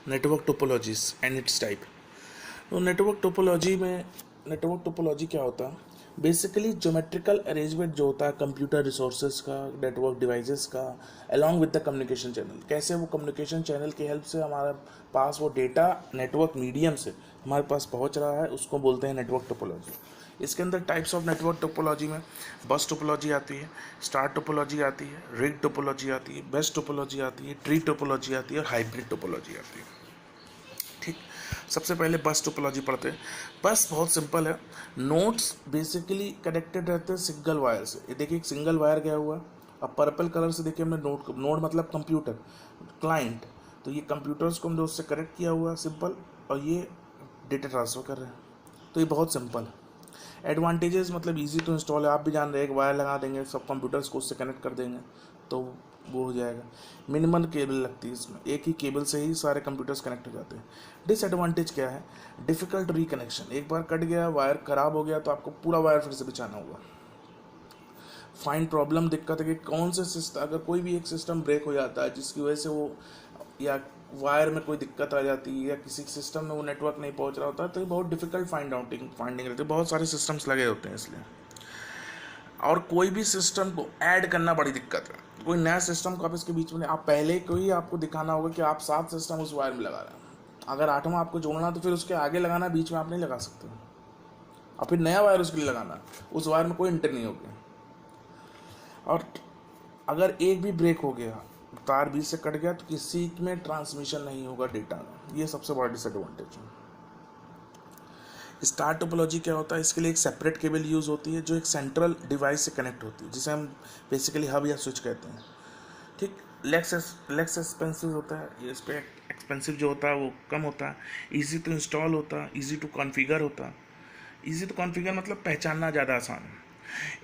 Network topologies and it's type. तो network topology क्या होता है? बेसिकली ज्योमेट्रिकल अरेंजमेंट जो होता है कंप्यूटर रिसोर्सेज का, नेटवर्क डिवाइसेस का, along with the communication channel. कैसे वो कम्युनिकेशन चैनल की हेल्प से हमारे पास वो डेटा नेटवर्क मीडियम से हमारे पास पहुंच रहा है, उसको बोलते हैं नेटवर्क टोपोलॉजी। इसके अंदर टाइप्स ऑफ नेटवर्क टोपोलॉजी में बस टोपोलॉजी आती है, स्टार टोपोलॉजी आती है, रिग टोपोलॉजी आती है, बेस टोपोलॉजी आती है, ट्री टोपोलॉजी आती है और हाइब्रिड टोपोलॉजी आती है। ठीक, सबसे पहले बस टोपोलॉजी पढ़ते हैं। बस बहुत सिंपल है। नोड्स बेसिकली कनेक्टेड रहते हैं सिंगल वायर से। ये देखिए एक सिंगल वायर गया हुआ है। अब पर्पल कलर से देखिए हमने नोड मतलब कंप्यूटर क्लाइंट, तो ये कंप्यूटर्स को हमने उससे कनेक्ट किया हुआ है सिंपल, और ये डेटा ट्रांसफर कर रहे हैं। तो ये बहुत सिंपल है। एडवांटेजेस मतलब इजी टू इंस्टॉल है, आप भी जान रहे हैं, एक वायर लगा देंगे सब कंप्यूटर्स को उससे कनेक्ट कर देंगे तो वो हो जाएगा। मिनिमल केबल लगती है इसमें, एक ही केबल से ही सारे कंप्यूटर्स कनेक्ट हो जाते हैं। डिसएडवांटेज क्या है? डिफ़िकल्ट रिकनेक्शन, एक बार कट गया वायर ख़राब हो गया तो आपको पूरा वायर फिर से बिछाना होगा। फाइन प्रॉब्लम, दिक्कत है कि कौन से सिस्टम, अगर कोई भी एक सिस्टम ब्रेक हो जाता है जिसकी वजह से वो या वायर में कोई दिक्कत आ जाती है या किसी सिस्टम में वो नेटवर्क नहीं पहुंच रहा होता है, तो ये बहुत डिफिकल्ट फाइंडिंग रहती है। बहुत सारे सिस्टम्स लगे होते हैं इसलिए, और कोई भी सिस्टम को ऐड करना बड़ी दिक्कत है। कोई नया सिस्टम को आप इसके बीच में, आप पहले को ही आपको दिखाना होगा कि आप 7 सिस्टम उस वायर में लगा रहे हैं। अगर 8वां आपको जोड़ना तो फिर उसके आगे लगाना, बीच में आप नहीं लगा सकते, और फिर नया वायर उसके लिए लगाना, उस वायर में कोई इंटर नहीं होगी। और अगर एक भी ब्रेक हो गया, तार बीच से कट गया, तो किसी में ट्रांसमिशन नहीं होगा डेटा में। ये सबसे बड़ा डिसएडवांटेज है। स्टार टोपोलॉजी क्या होता है? इसके लिए एक सेपरेट केबल यूज़ होती है जो एक सेंट्रल डिवाइस से कनेक्ट होती है, जिसे हम बेसिकली हब या स्विच कहते हैं। ठीक, लेक्स एक्सपेंसिव होता है, ये इस पर एक्सपेंसिव जो होता है वो कम होता है। ईजी टू इंस्टॉल होता है, ईजी टू कॉन्फ़िगर होता है। ईजी टू कॉन्फ़िगर मतलब पहचानना ज़्यादा आसान है।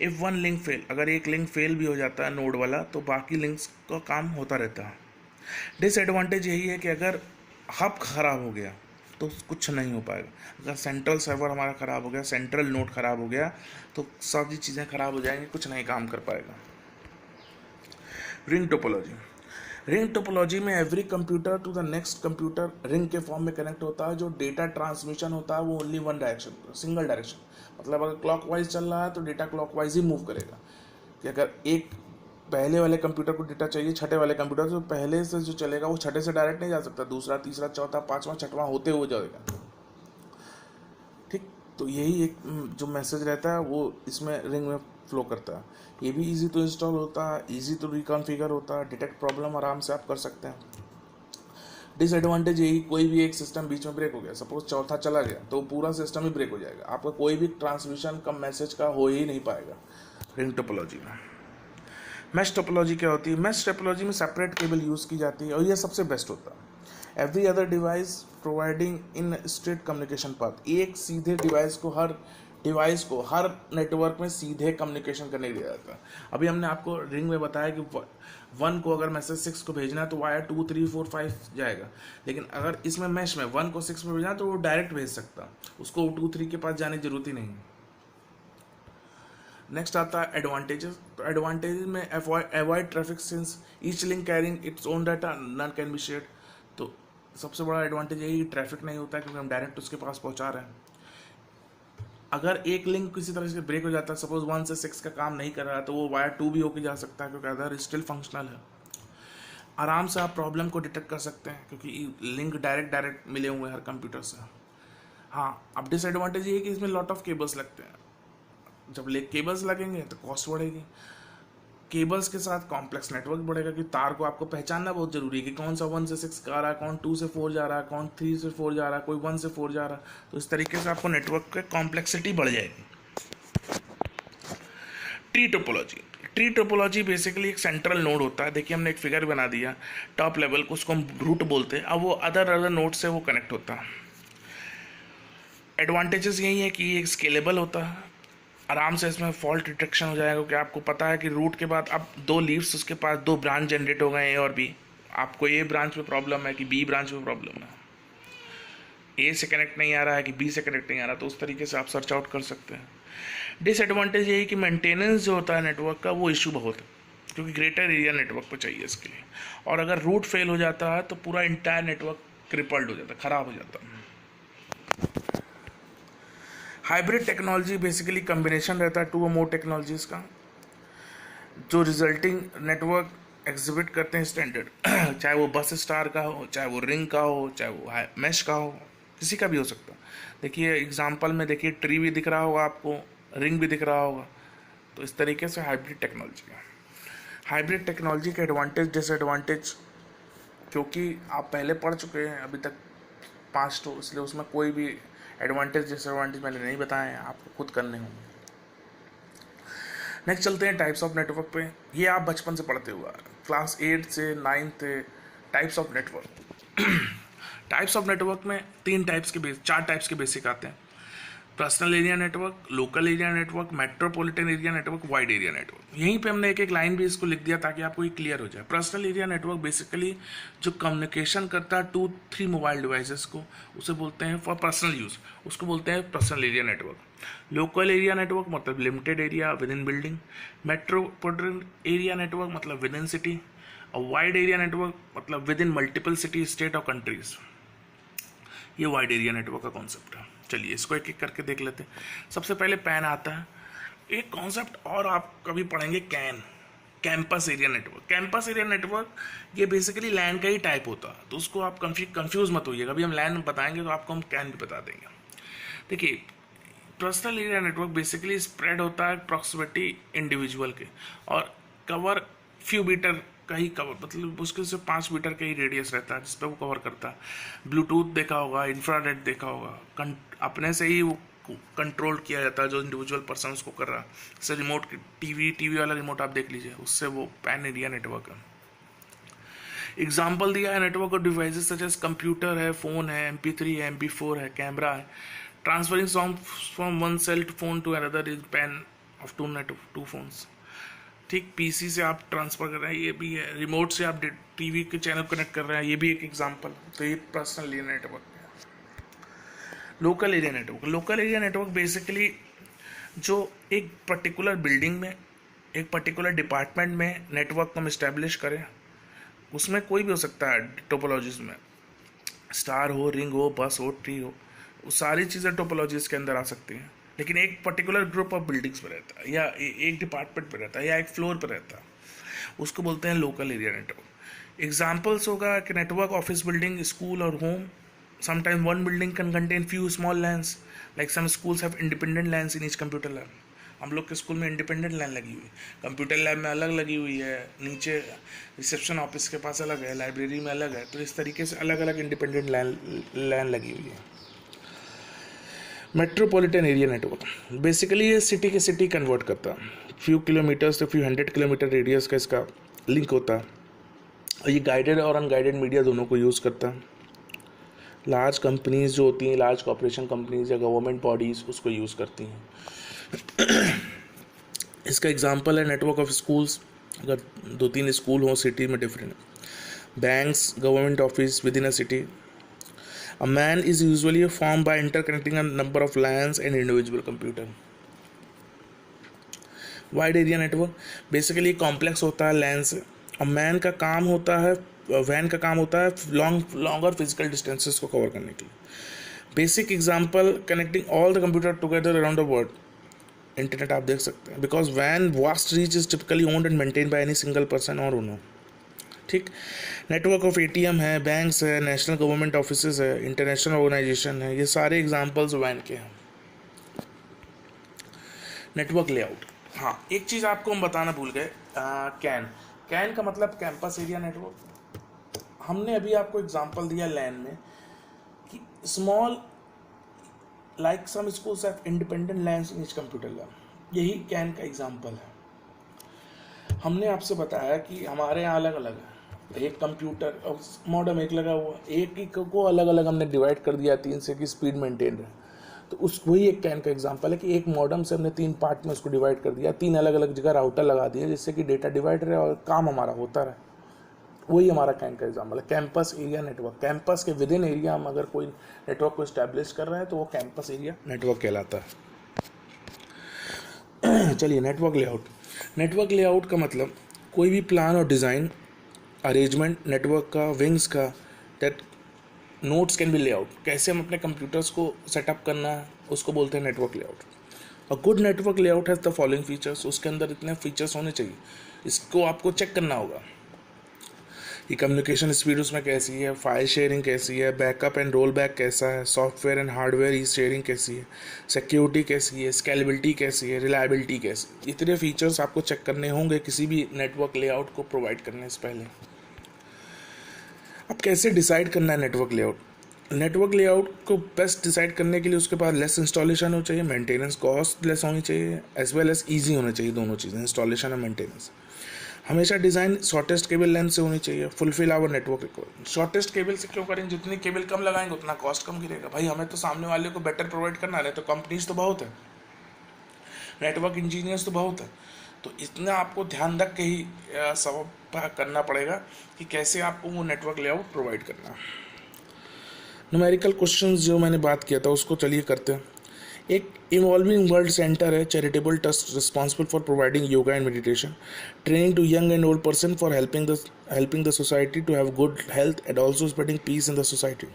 इफ़ वन लिंक फेल, अगर एक लिंक फेल भी हो जाता है नोड वाला, तो बाकी लिंक्स का काम होता रहता है। डिसएडवांटेज यही है कि अगर हब ख़राब हो गया तो कुछ नहीं हो पाएगा। अगर सेंट्रल सर्वर हमारा ख़राब हो गया, सेंट्रल नोड ख़राब हो गया, तो सारी चीज़ें ख़राब हो जाएंगी, कुछ नहीं काम कर पाएगा। रिंग टोपोलॉजी, रिंग टोपोलॉजी में every computer to the next computer ring के फॉर्म में कनेक्ट होता है। जो डेटा ट्रांसमिशन होता है वो only one direction, single direction. मतलब अगर क्लॉकवाइज चल रहा है तो डेटा क्लॉकवाइज ही मूव करेगा। कि अगर एक पहले वाले कंप्यूटर को डेटा चाहिए छठे वाले कंप्यूटर, तो पहले से जो चलेगा वो छठे से डायरेक्ट नहीं जा सकता, दूसरा तीसरा चौथा पांचवा छठवां होते हुए जाएगा। ठीक, तो यही एक जो मैसेज रहता है वो इसमें रिंग में फ्लो करता है। ये भी इजी टू इंस्टॉल होता है, इजी टू रिकॉन्फ़िगर होता है, डिटेक्ट प्रॉब्लम आराम से आप कर सकते हैं। डिसएडवांटेज यही, कोई भी एक सिस्टम बीच में ब्रेक हो गया, सपोज चौथा चला गया, तो पूरा सिस्टम ही ब्रेक हो जाएगा, आपका कोई भी ट्रांसमिशन कम मैसेज का हो ही नहीं पाएगा रिंग टोपोलॉजी में। मैश टोपोलॉजी क्या होती है? मैश टोपोलॉजी में सेपरेट केबल यूज़ की जाती है और यह सबसे बेस्ट होता है। Every other device providing in straight communication path, एक सीधे डिवाइस को हर नेटवर्क में सीधे कम्युनिकेशन करने के लिए जाता है। अभी हमने आपको रिंग में बताया कि 1 को अगर मैसेज 6 को भेजना है तो वायर 2 3 4 5 जाएगा, लेकिन अगर इसमें मैश में 1 को 6 में भेजना है तो वो डायरेक्ट भेज सकता, उसको 2 3 के पास जाने की जरूरत ही नहीं। नेक्स्ट आता है एडवांटेजेस। तो एडवांटेज में avoid traffic since each link carrying its own data none can be shared. तो सबसे बड़ा एडवांटेज यही ट्रैफिक नहीं होता है, क्योंकि हम डायरेक्ट उसके पास पहुंचा रहे हैं। अगर एक लिंक किसी तरह से ब्रेक हो जाता है, सपोज 1 से 6 का काम नहीं कर रहा है, तो वो वायर 2 भी होके जा सकता है, क्योंकि अदर स्टिल फंक्शनल है। आराम से आप प्रॉब्लम को डिटेक्ट कर सकते हैं, क्योंकि लिंक डायरेक्ट मिले हुए हैं हर कंप्यूटर से। हाँ, अब डिसएडवांटेज ये है कि इसमें लॉट ऑफ केबल्स लगते हैं। जब केबल्स लगेंगे तो कॉस्ट बढ़ेगी। केबल्स के साथ कॉम्प्लेक्स नेटवर्क बढ़ेगा, कि तार को आपको पहचानना बहुत जरूरी है कि कौन सा 1 से 6 का आ रहा है, कौन 2 से 4 जा रहा है, कौन 3 से 4 जा रहा है, कोई 1 से 4 जा रहा है। तो इस तरीके से आपको नेटवर्क की कॉम्प्लेक्सिटी बढ़ जाएगी। Tree topology, tree topology basically एक सेंट्रल नोड होता है। देखिए हमने एक फिगर बना दिया, टॉप लेवल को, उसको हम रूट बोलते हैं। अब वो अदर नोड से वो कनेक्ट होता है। एडवांटेजेस यही है कि ये स्केलेबल होता है, आराम से इसमें फॉल्ट डिटेक्शन हो जाएगा, क्योंकि आपको पता है कि रूट के बाद अब 2 लीव्स, उसके पास 2 ब्रांच जनरेट हो गए, ए और बी। आपको ए ब्रांच में प्रॉब्लम है कि बी ब्रांच में प्रॉब्लम है, ए से कनेक्ट नहीं आ रहा है कि बी से कनेक्ट नहीं आ रहा, तो उस तरीके से आप सर्च आउट कर सकते हैं। डिसएडवांटेज यही कि मेंटेनेंस जो होता है नेटवर्क का वो इशू बहुत है, क्योंकि ग्रेटर एरिया नेटवर्क पर चाहिए इसके लिए। और अगर रूट फेल हो जाता है तो पूरा इंटायर नेटवर्क क्रिपल्ड हो जाता, खराब हो जाता। हाइब्रिड टेक्नोलॉजी बेसिकली कम्बिनेशन रहता है टू और मोर टेक्नोलॉजीज का, जो रिजल्टिंग नेटवर्क एग्जिबिट करते हैं स्टैंडर्ड चाहे वो बस स्टार का हो, चाहे वो रिंग का हो, चाहे वो मैश का हो, किसी का भी हो सकता है। देखिए एग्जांपल में देखिए ट्री भी दिख रहा होगा आपको, रिंग भी दिख रहा होगा। तो इस तरीके से हाइब्रिड टेक्नोलॉजी है। हाइब्रिड टेक्नोलॉजी के एडवांटेज डिसएडवांटेज, क्योंकि आप पहले पढ़ चुके हैं अभी तक 5 तो, इसलिए उसमें कोई भी एडवांटेज डिसएडवांटेज मैंने नहीं बताए हैं, आपको खुद करने होंगे। नेक्स्ट चलते हैं टाइप्स ऑफ नेटवर्क पे। ये आप बचपन से पढ़ते हुआ क्लास 8 से 9 से types of network. Types of network में 4 टाइप्स के बेसिक आते हैं। Personal area network, local area network, metropolitan area network, wide area network. यहीं पे हमने एक एक लाइन भी इसको लिख दिया ताकि आपको ये क्लियर हो जाए। पर्सनल एरिया नेटवर्क बेसिकली जो कम्युनिकेशन करता है 2-3 मोबाइल डिवाइसेस को, उसे बोलते हैं फॉर पर्सनल यूज़, उसको बोलते हैं personal area network. Local area network मतलब limited area within building. Metropolitan area network मतलब विद इन सिटी। और वाइड एरिया नेटवर्क मतलब within multiple city, state और कंट्रीज। ये वाइड एरिया नेटवर्क का कॉन्सेप्ट है। चलिए इसको एक एक करके देख लेते हैं। सबसे पहले पैन आता है, एक कॉन्सेप्ट और आप कभी पढ़ेंगे campus area network. Campus area network ये बेसिकली लैन का ही टाइप होता है, तो उसको आप कंफ्यूज मत होइएगा। अभी हम लैन बताएंगे तो आपको हम कैन भी बता देंगे। देखिए personal area network basically spread होता है प्रॉक्सिमिटी इंडिविजुअल के, और कवर फ्यू मीटर का ही कवर, मतलब मुश्किल से 5 मीटर का ही रेडियस रहता है जिस पे वो कवर करता है। ब्लूटूथ देखा होगा, इंफ्रारेड देखा होगा, अपने से ही वो कंट्रोल किया जाता है जो इंडिविजुअल पर्सन उसको कर रहा है। जैसे रिमोट टीवी वाला रिमोट आप देख लीजिए, उससे वो पैन एरिया नेटवर्क है। एग्जाम्पल दिया है network of devices such as computer है, फ़ोन है, MP3 है, MP4 है, कैमरा है। Transferring song from one cell phone to another is PAN of two phones. ठीक, पीसी से आप ट्रांसफ़र कर रहे हैं, ये भी है। रिमोट से आप टीवी के चैनल कनेक्ट कर रहे हैं, ये भी एक एग्जांपल। तो ये पर्सनल एरिया नेटवर्क है। Local area network, local area network basically जो एक पर्टिकुलर बिल्डिंग में, एक पर्टिकुलर डिपार्टमेंट में नेटवर्क को हम इस्टेब्लिश करें, उसमें कोई भी हो सकता है टोपोलॉजीज में, स्टार हो, रिंग हो, बस हो, ट्री हो, वो सारी चीज़ें टोपोलॉजीज के अंदर आ सकती हैं। लेकिन एक पर्टिकुलर ग्रुप ऑफ बिल्डिंग्स पे रहता है, या एक डिपार्टमेंट पे रहता है, या एक फ्लोर पे रहता है, उसको बोलते हैं लोकल एरिया नेटवर्क। एग्जाम्पल्स होगा कि नेटवर्क ऑफिस बिल्डिंग, स्कूल और home. Sometime one building can contain few small LANs, like some schools have independent LANs in each computer lab. हम लोग के स्कूल में इंडिपेंडेंट लैन लगी हुई है, कंप्यूटर लैब में अलग लगी हुई है, नीचे रिसेप्शन ऑफिस के पास अलग है, लाइब्रेरी में अलग है। तो इस तरीके से अलग अलग इंडिपेंडेंट लैन लगी हुई है। मेट्रोपॉलिटन एरिया नेटवर्क बेसिकली ये सिटी के सिटी कन्वर्ट करता है, फ्यू किलोमीटर्स से फ्यू 100 किलोमीटर रेडियस का इसका लिंक होता है, और ये गाइडेड और अनगाइडेड मीडिया दोनों को यूज़ करता है। लार्ज कंपनीज जो होती हैं, लार्ज कॉर्पोरेशन कंपनीज या गवर्नमेंट बॉडीज़ उसको यूज़ करती हैं। इसका एग्जांपल है नेटवर्क ऑफ स्कूल्स, अगर 2-3 स्कूल हों सिटी में different, banks, government office with in a city. A man is usually formed by interconnecting a number of LANs and individual computer. Wide area network basically complex होता है LAN से, और man का काम होता है, वैन का काम होता है लॉन्गर फिजिकल डिस्टेंसेस को कवर करने के लिए। Basic example connecting all the computer together around the world. Internet आप देख सकते हैं, because when vast reach is typically owned and maintain by any single person और ओनर। ठीक, नेटवर्क ऑफ ATM है, बैंक्स है, नेशनल गवर्नमेंट ऑफिसेज है, international organisation है, ये सारे एग्जांपल्स वैन के हैं। नेटवर्क लेआउट, हाँ एक चीज़ आपको हम बताना भूल गए, कैन का मतलब कैंपस एरिया नेटवर्क। हमने अभी आपको एग्जांपल दिया लैन में कि small like some schools have independent LANs in each computer lab, यही कैन का एग्जांपल है। हमने आपसे बताया कि हमारे यहाँ अलग अलग है, एक कंप्यूटर और मॉडम एक लगा हुआ, एक को अलग अलग हमने डिवाइड कर दिया 3 से कि स्पीड मेंटेन रहे। तो उस वही एक कैन का एग्जांपल है कि एक मॉडम से हमने 3 पार्ट में उसको डिवाइड कर दिया, 3 अलग अलग जगह राउटर लगा दिया जिससे कि डेटा डिवाइड रहे और काम हमारा होता रहे। वही हमारा कैन का एग्जांपल है, कैंपस एरिया नेटवर्क। कैंपस के विद इन एरिया हम अगर कोई नेटवर्क को इस्टेब्लिश कर रहे हैं तो वो कैंपस एरिया नेटवर्क कहलाता है। चलिए नेटवर्क लेआउट। नेटवर्क लेआउट का मतलब कोई भी प्लान और डिज़ाइन अरेंजमेंट नेटवर्क का, विंग्स का, that notes can be layout, कैसे हम अपने कंप्यूटर्स को सेटअप करना है उसको बोलते हैं network layout. A good network layout has the following features, उसके अंदर इतने फीचर्स होने चाहिए, इसको आपको चेक करना होगा कि कम्युनिकेशन स्पीड उसमें कैसी है, फाइल शेयरिंग कैसी है, बैकअप एंड रोल बैक कैसा है, software and hardware E sharing कैसी है, सिक्योरिटी कैसी है, स्केलेबिलिटी कैसी है, रिलायबिलिटी कैसी है। इतने फीचर्स आपको चेक करने होंगे किसी भी नेटवर्क लेआउट को प्रोवाइड करने से पहले। अब कैसे डिसाइड करना है नेटवर्क लेआउट? नेटवर्क लेआउट को बेस्ट डिसाइड करने के लिए उसके पास लेस इंस्टॉलेशन हो चाहिए, मेंटेनेंस कॉस्ट लेस होनी चाहिए, एज वेल एज ईजी होना चाहिए, दोनों चीज़ें इंस्टॉलेशन और मेंटेनेंस। हमेशा डिज़ाइन शॉर्टेस्ट केबल लेंथ से होनी चाहिए, fulfil our network requirement. Shortest cable से क्यों करेंगे? जितनी केबल कम लगाएंगे उतना कॉस्ट कम गिरेगा। भाई हमें तो सामने वाले को बेटर प्रोवाइड करना है, तो कंपनीज तो बहुत है, नेटवर्क इंजीनियर्स तो बहुत है, तो इतना आपको ध्यान रख के ही सब करना पड़ेगा कि कैसे आपको वो नेटवर्क लेआउट प्रोवाइड करना। न्यूमेरिकल क्वेश्चंस जो मैंने बात किया था उसको चलिए करते हैं। एक इवॉल्विंग वर्ल्ड सेंटर है charitable trust responsible for providing yoga and meditation training to young and old person for helping the society to have good health and also spreading peace in the society.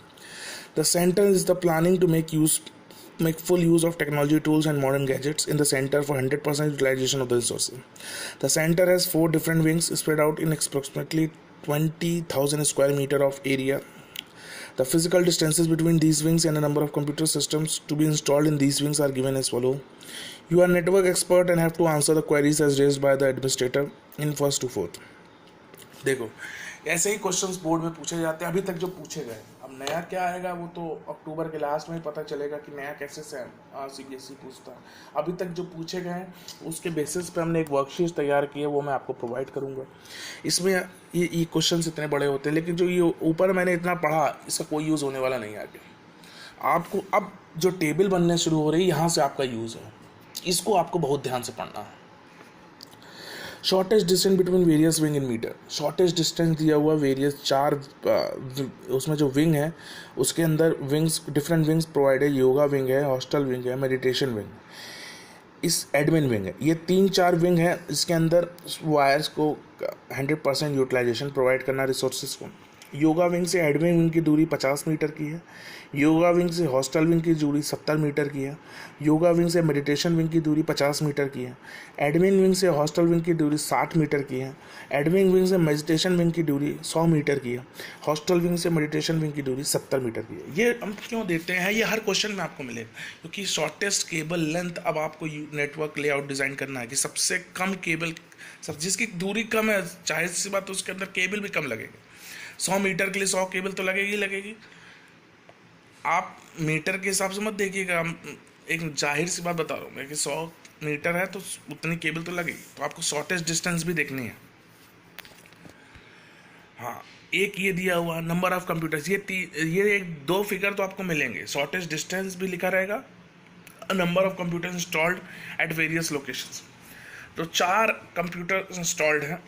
The center is the planning to make full use of technology tools and modern gadgets in the center for 100% utilization of the resources. The center has 4 different wings spread out in approximately 20,000 square meter of area. The physical distances between these wings and the number of computer systems to be installed in these wings are given as follow. You are a network expert and have to answer the queries as raised by the administrator in first to fourth. देखो ऐसे ही questions board में पूछे जाते हैं अभी तक जो पूछे गए। अब नया क्या आएगा वो तो अक्टूबर के लास्ट में ही पता चलेगा कि नया कैसे से CBSE पूछता है। अभी तक जो पूछे गए हैं उसके बेसिस पे हमने एक वर्कशीट तैयार की है, वो मैं आपको प्रोवाइड करूँगा। इसमें ये क्वेश्चंस इतने बड़े होते हैं, लेकिन जो ये ऊपर मैंने इतना पढ़ा इसका कोई यूज़ होने वाला नहीं आगे। आपको अब जो टेबल बनने शुरू हो रही है यहाँ से आपका यूज़ है, इसको आपको बहुत ध्यान से पढ़ना है। Shortest distance between various wing in metre, shortest distance दिया हुआ वेरियस 4 उसमें जो विंग है उसके अंदर विंग्स डिफरेंट विंग्स प्रोवाइड है। योगा विंग है, हॉस्टल विंग है, मेडिटेशन विंग, इस एडमिन विंग है। ये 3-4 विंग है, इसके अंदर वायर्स को 100% यूटिलाइजेशन प्रोवाइड करना रिसोर्सेज को। योगा विंग से एडमिन विंग की दूरी 50 मीटर की है, योगा विंग से हॉस्टल विंग की दूरी 70 मीटर की है, योगा विंग से मेडिटेशन विंग की दूरी 50 मीटर की है, एडमिन विंग से हॉस्टल विंग की दूरी 60 मीटर की है, एडमिन विंग से मेडिटेशन विंग की दूरी 100 मीटर की है, हॉस्टल विंग से मेडिटेशन विंग की दूरी 70 मीटर की है। ये हम क्यों देते हैं, ये हर क्वेश्चन में आपको मिलेगा, क्योंकि शॉर्टेस्ट केबल लेंथ अब आपको नेटवर्क लेआउट डिज़ाइन करना है कि सबसे कम केबल, सब जिसकी दूरी कम है, चाहे सी बात तो उसके अंदर केबल भी कम लगेगा। 100 मीटर के लिए 100 केबल तो लगेगी। आप मीटर के हिसाब से मत देखिएगा, एक जाहिर सी बात बता रहा हूँ मैं कि 100 मीटर है तो उतनी केबल तो लगेगी, तो आपको शॉर्टेस्ट डिस्टेंस भी देखनी है। हाँ, एक ये दिया हुआ नंबर ऑफ कंप्यूटर्स, ये 2 फिगर तो आपको मिलेंगे, शॉर्टेस्ट डिस्टेंस भी लिखा रहेगा, number of computer installed at various locations. तो 4 कंप्यूटर इंस्टॉल्ड हैं,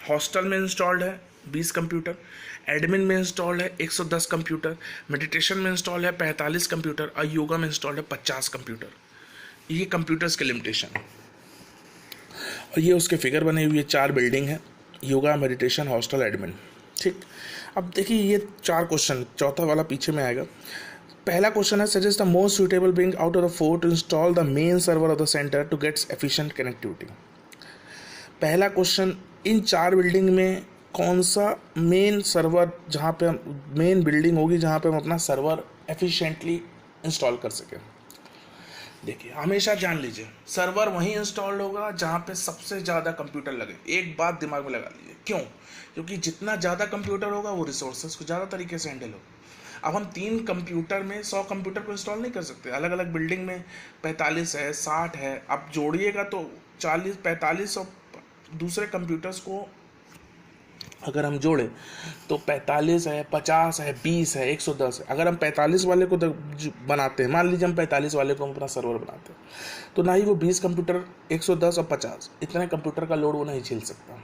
हॉस्टल में इंस्टॉल्ड है 20 कंप्यूटर, एडमिन में इंस्टॉल्ड है 110 कंप्यूटर, मेडिटेशन में इंस्टॉल्ड है 45 कंप्यूटर और योगा में इंस्टॉल्ड है 50 कंप्यूटर। ये कंप्यूटर्स के लिमिटेशन है और ये उसके फिगर बने हुए 4 बिल्डिंग है, योगा, मेडिटेशन, हॉस्टल, एडमिन। ठीक, अब देखिए ये 4 क्वेश्चन, चौथा वाला पीछे में आएगा। पहला क्वेश्चन है suggest the most suitable building out of the 4 to install the main server of the centre to gets efficient connectivity. पहला क्वेश्चन, इन 4 बिल्डिंग में कौन सा मेन सर्वर, जहाँ पे मेन बिल्डिंग होगी जहाँ पे हम अपना सर्वर एफिशिएंटली इंस्टॉल कर सकें। देखिए हमेशा जान लीजिए सर्वर वहीं इंस्टॉल्ड होगा जहाँ पे सबसे ज़्यादा कंप्यूटर लगे। एक बात दिमाग में लगा लीजिए, क्यों? क्योंकि जितना ज़्यादा कंप्यूटर होगा वो रिसोर्सेज को ज़्यादा तरीके से हैंडल होगा। अब हम 3 कंप्यूटर में 100 कंप्यूटर को इंस्टॉल नहीं कर सकते, अलग अलग बिल्डिंग में 45 है, 60 है, अब जोड़िएगा तो 40, 45 और दूसरे कंप्यूटर्स को अगर हम जोड़े तो 45 है, 50 है, 20 है, 110 है। अगर हम 45 वाले को बनाते हैं, मान लीजिए हम 45 वाले को हम अपना सर्वर बनाते हैं, तो ना ही वो 20 कंप्यूटर, 110 और 50 इतने कंप्यूटर का लोड वो नहीं झेल सकता।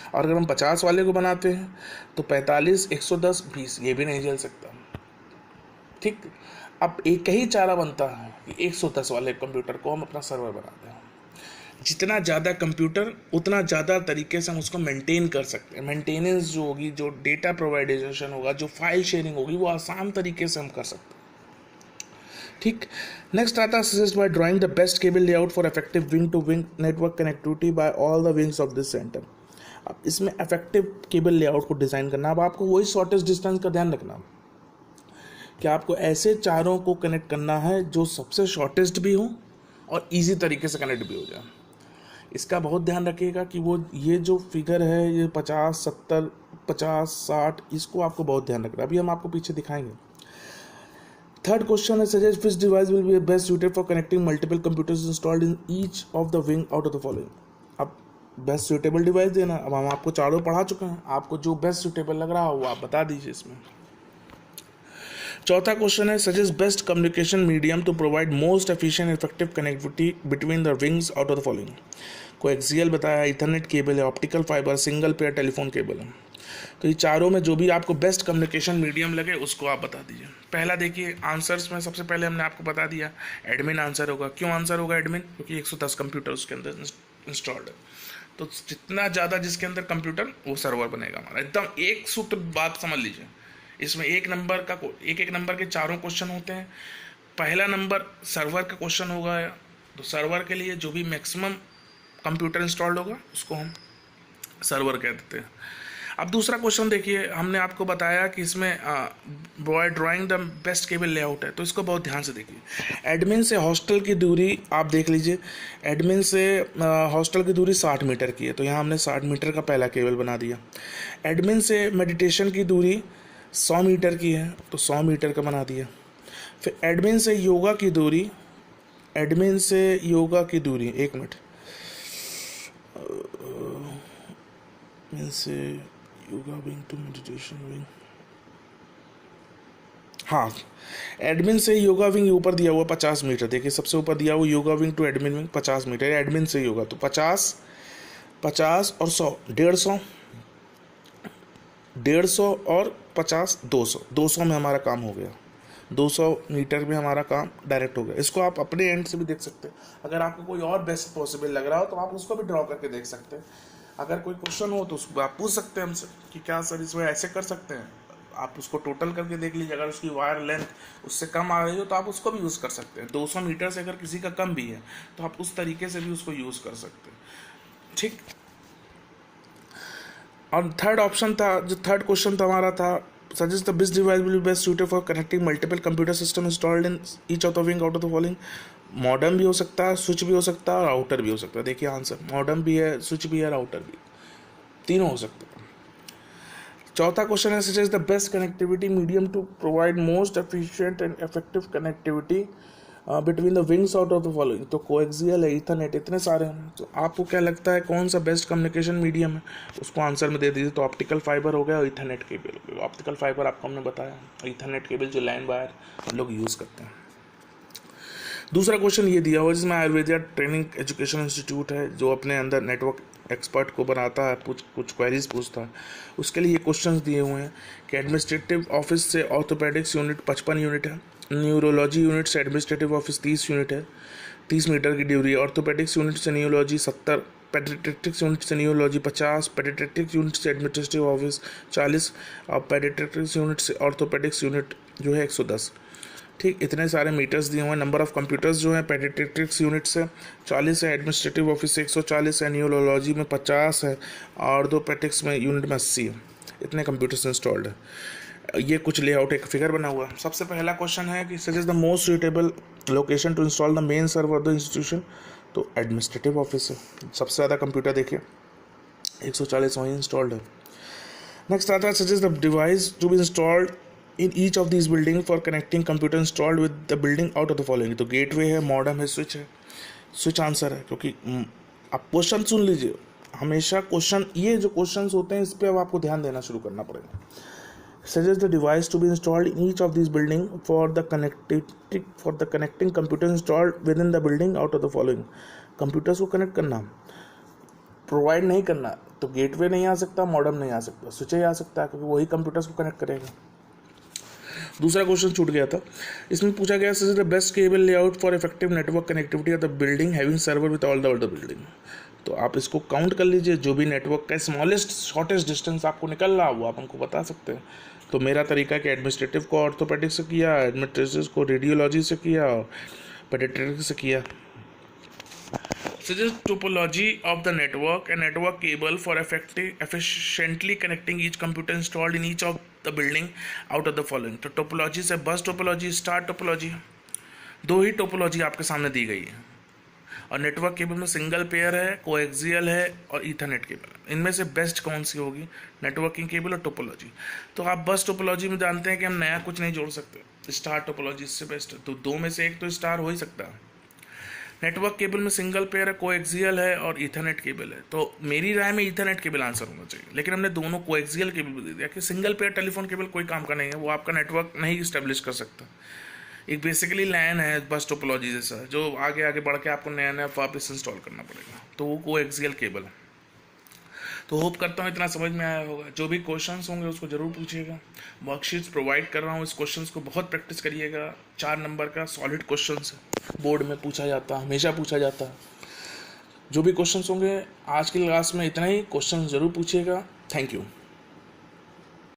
और अगर हम 50 वाले को बनाते हैं तो 45, 110, 20 ये भी नहीं झेल सकता। ठीक, अब एक ही चारा बनता है कि 110 वाले कंप्यूटर को हम अपना सर्वर बनाते हैं। जितना ज़्यादा कंप्यूटर उतना ज़्यादा तरीके से हम उसको मेंटेन कर सकते हैं। मेंटेनेंस जो होगी, जो डेटा प्रोवाइडेशन होगा, जो फाइल शेयरिंग होगी, वो आसान तरीके से हम कर सकते हैं। ठीक। नेक्स्ट आता है suggest by drawing the best cable layout for effective wing to wing network connectivity by all the wings of this centre. अब इसमें इफेक्टिव केबल लेआउट को डिज़ाइन करना। अब आपको वही शॉर्टेस्ट डिस्टेंस का ध्यान रखना कि आपको ऐसे चारों को कनेक्ट करना है जो सबसे शॉर्टेस्ट भी हो और इजी तरीके से कनेक्ट भी हो जाए। इसका बहुत ध्यान रखिएगा कि वो ये जो फिगर है, ये 50, 70, 50, 60, इसको आपको बहुत ध्यान रखना है। अभी हम आपको पीछे दिखाएंगे। थर्ड क्वेश्चन है suggest which device will be best suited for connecting multiple computers installed in each of the wing out of the following. अब बेस्ट सूटेबल डिवाइस देना। अब हम आपको चारों पढ़ा चुके हैं, आपको जो बेस्ट सूटेबल लग रहा हो वो आप बता दीजिए इसमें। चौथा क्वेश्चन है suggest best communication medium to provide most efficient effective connectivity between the wings out of the following. Coaxial बताया, इथरनेट केबल है, optical fibre, single pair telephone cable है। तो ये चारों में जो भी आपको बेस्ट कम्युनिकेशन मीडियम लगे उसको आप बता दीजिए। पहला देखिए आंसर्स में सबसे पहले हमने आपको बता दिया एडमिन आंसर होगा। क्यों आंसर होगा एडमिन? क्योंकि 110 कंप्यूटर उसके अंदर इंस्टॉल्ड है। तो जितना ज़्यादा जिसके अंदर कंप्यूटर वो सर्वर बनेगा हमारा। एकदम एक सूत्र बात समझ लीजिए। इसमें एक एक नंबर के चारों क्वेश्चन होते हैं। पहला नंबर सर्वर का क्वेश्चन होगा, तो सर्वर के लिए जो भी मैक्सिमम कंप्यूटर इंस्टॉल्ड होगा उसको हम सर्वर कह देते हैं। अब दूसरा क्वेश्चन देखिए, हमने आपको बताया कि इसमें drawing the best cable layout है, तो इसको बहुत ध्यान से देखिए। एडमिन से हॉस्टल की दूरी आप देख लीजिए। एडमिन से हॉस्टल की दूरी 60 मीटर की है, तो यहाँ हमने 60 मीटर का पहला केबल बना दिया। एडमिन से मेडिटेशन की दूरी 100 मीटर की है, तो 100 मीटर का बना दिया। फिर एडमिन से योगा की दूरी, एक मिनट, से yoga wing to meditation wing, हाँ, एडमिन से योगा विंग ऊपर दिया हुआ 50 मीटर। देखिए सबसे ऊपर दिया हुआ yoga wing to admin wing 50 metre. Admin से योगा तो 50 और 100, 150 और 50, 200 में हमारा काम हो गया। 200 मीटर में हमारा काम डायरेक्ट हो गया। इसको आप अपने एंड से भी देख सकते हैं। अगर आपको कोई और बेस्ट पॉसिबल लग रहा हो तो आप उसको भी ड्रॉ करके देख सकते हैं। अगर कोई क्वेश्चन हो तो उसको आप पूछ सकते हैं हमसे कि क्या सर इसमें ऐसे कर सकते हैं। आप उसको टोटल करके देख लीजिए। अगर उसकी वायर लेंथ उससे कम आ रही हो तो आप उसको भी यूज़ कर सकते हैं। 200 मीटर से अगर किसी का कम भी है तो आप उस तरीके से भी उसको यूज़ कर सकते हैं। ठीक। और थर्ड ऑप्शन था, जो थर्ड क्वेश्चन था हमारा था suggest the best device will be best suited for connecting multiple computer system installed in each of the wing out of the following. Modern भी हो सकता है, स्विच भी हो सकता है और आउटर भी हो सकता है। देखिए आंसर मॉडर्न भी है, स्विच भी है, राउटर भी, तीनों हो सकते हैं। चौथा क्वेश्चन है suggest the best connectivity medium to provide most efficient and effective connectivity between the wings out of the following. तो कोएक्सियल है, ईथरनेट, इतने सारे हैं। तो आपको क्या लगता है कौन सा बेस्ट कम्युनिकेशन मीडियम है, उसको आंसर में दे दीजिए। तो ऑप्टिकल फाइबर हो गया और ईथरनेट केबल हो गया। ऑप्टिकल फाइबर आपको हमने बताया, ईथरनेट केबल जो लैन वायर हम लोग यूज़ करते हैं। दूसरा क्वेश्चन ये दिया हुआ जिसमें आयुर्वेदिया ट्रेनिंग एजुकेशन इंस्टीट्यूट है जो अपने अंदर नेटवर्क एक्सपर्ट को बनाता है, कुछ क्वेरीज पूछता है। उसके लिए ये क्वेश्चंस दिए हुए हैं कि एडमिनिस्ट्रेटिव ऑफिस से ऑर्थोपेडिक्स यूनिट 55 यूनिट है, न्यूरोलॉजी यूनिट से एडमिनिस्ट्रेटिव ऑफिस 30 यूनिट है, 30 मीटर की ड्यूरी। ऑर्थोपेडिक्स यूनिट से न्यूरोलॉजी 70, पेडियाट्रिक्स यूनिट से न्यूरोलॉजी 50, पेडियाट्रिक्स यूनिट से एडमिनिस्ट्रेटिव ऑफिस 40 और पेडियाट्रिक्स यूनिट से ऑर्थोपेडिक्स यूनिट जो है 110। ठीक, इतने सारे मीटर्स दिए हुए हैं। नंबर ऑफ कंप्यूटर्स जो है पेडियाट्रिक्स यूनिट से 40 है, एडमिनिस्ट्रेटिव ऑफिस से 140 है, न्यूरोलॉजी में 50 है, ऑर्थोपेडिक्स में यूनिट में 80 है। इतने कंप्यूटर्स इंस्टॉल्ड है। ये कुछ लेआउट एक फिगर बना हुआ है। सबसे पहला क्वेश्चन है कि suggest the most suitable location to install the main server of the institution. तो एडमिनिस्ट्रेटिव ऑफिस है, सबसे ज़्यादा कंप्यूटर देखिए 140 वहीं इंस्टॉल्ड है। नेक्स्ट आता है suggest the device to be installed in each of this building for connecting computer installed with the building out of the following. तो गेटवे है, मॉडम है, स्विच है। स्विच आंसर है, क्योंकि आप क्वेश्चन सुन लीजिए। हमेशा क्वेश्चन, ये जो क्वेश्चंस होते हैं इस पर अब आपको ध्यान देना शुरू करना पड़ेगा। Suggest the device to be installed in each of these building for the connecting computers installed within the building out of the following। Computers को कनेक्ट करना, प्रोवाइड नहीं करना, तो गेटवे नहीं आ सकता, मॉडम नहीं आ सकता, स्विच ही आ सकता है क्योंकि वही कंप्यूटर्स को कनेक्ट करेगा। दूसरा क्वेश्चन छूट गया था, इसमें पूछा गया is the best cable layout for effective network connectivity of the building having server with all the building. तो आप इसको काउंट कर लीजिए, जो भी नेटवर्क का स्मॉलेस्ट शॉर्टेस्ट डिस्टेंस आपको निकल रहा वो आप हमको बता सकते हैं। तो मेरा तरीका कि एडमिनिस्ट्रेटिव को ऑर्थोपेडिक से किया, एडमिनिस्ट्रेटिव को रेडियोलॉजी से किया और पेडियाट्रिक से किया। Suggest topology of the network and network cable for efficiently connecting each computer installed in each of the building out of the following। तो टोपोलॉजी से बस टोपोलॉजी, स्टार टोपोलॉजी, दो ही टोपोलॉजी आपके सामने दी गई है। और नेटवर्क केबल में सिंगल पेयर है, कोएक्सियल है और ईथरनेट केबल। इनमें से बेस्ट कौन सी होगी? नेटवर्किंग केबल और टोपोलॉजी। तो आप बस टोपोलॉजी में जानते हैं कि हम नया कुछ नहीं जोड़ सकते, स्टार टोपोलॉजी इससे बेस्ट है। तो दो में से एक तो स्टार हो ही सकता है। नेटवर्क केबल में सिंगल पेयर है, कोएक्सियल है और ईथरनेट केबल है। तो मेरी राय में ईथरनेट केबल आंसर होना चाहिए, लेकिन हमने दोनों कोएक्सियल केबल दे दिया कि सिंगल पेयर टेलीफोन केबल कोई काम का नहीं है, वो आपका नेटवर्क नहीं इस्टेब्लिश कर सकता। एक बेसिकली लैन है बस टोपोलॉजी जैसा, जो आगे आगे बढ़ के आपको नया नया वापस इंस्टॉल करना पड़ेगा, तो वो कोएक्सियल केबल है। तो होप करता हूँ इतना समझ में आया होगा। जो भी क्वेश्चंस होंगे उसको ज़रूर पूछिएगा। वर्कशीट्स प्रोवाइड कर रहा हूँ, इस क्वेश्चंस को बहुत प्रैक्टिस करिएगा। 4 नंबर का सॉलिड क्वेश्चंस बोर्ड में पूछा जाता है, हमेशा पूछा जाता है। जो भी क्वेश्चंस होंगे आज की क्लास में इतना ही, क्वेश्चन ज़रूर पूछिएगा। Thank you.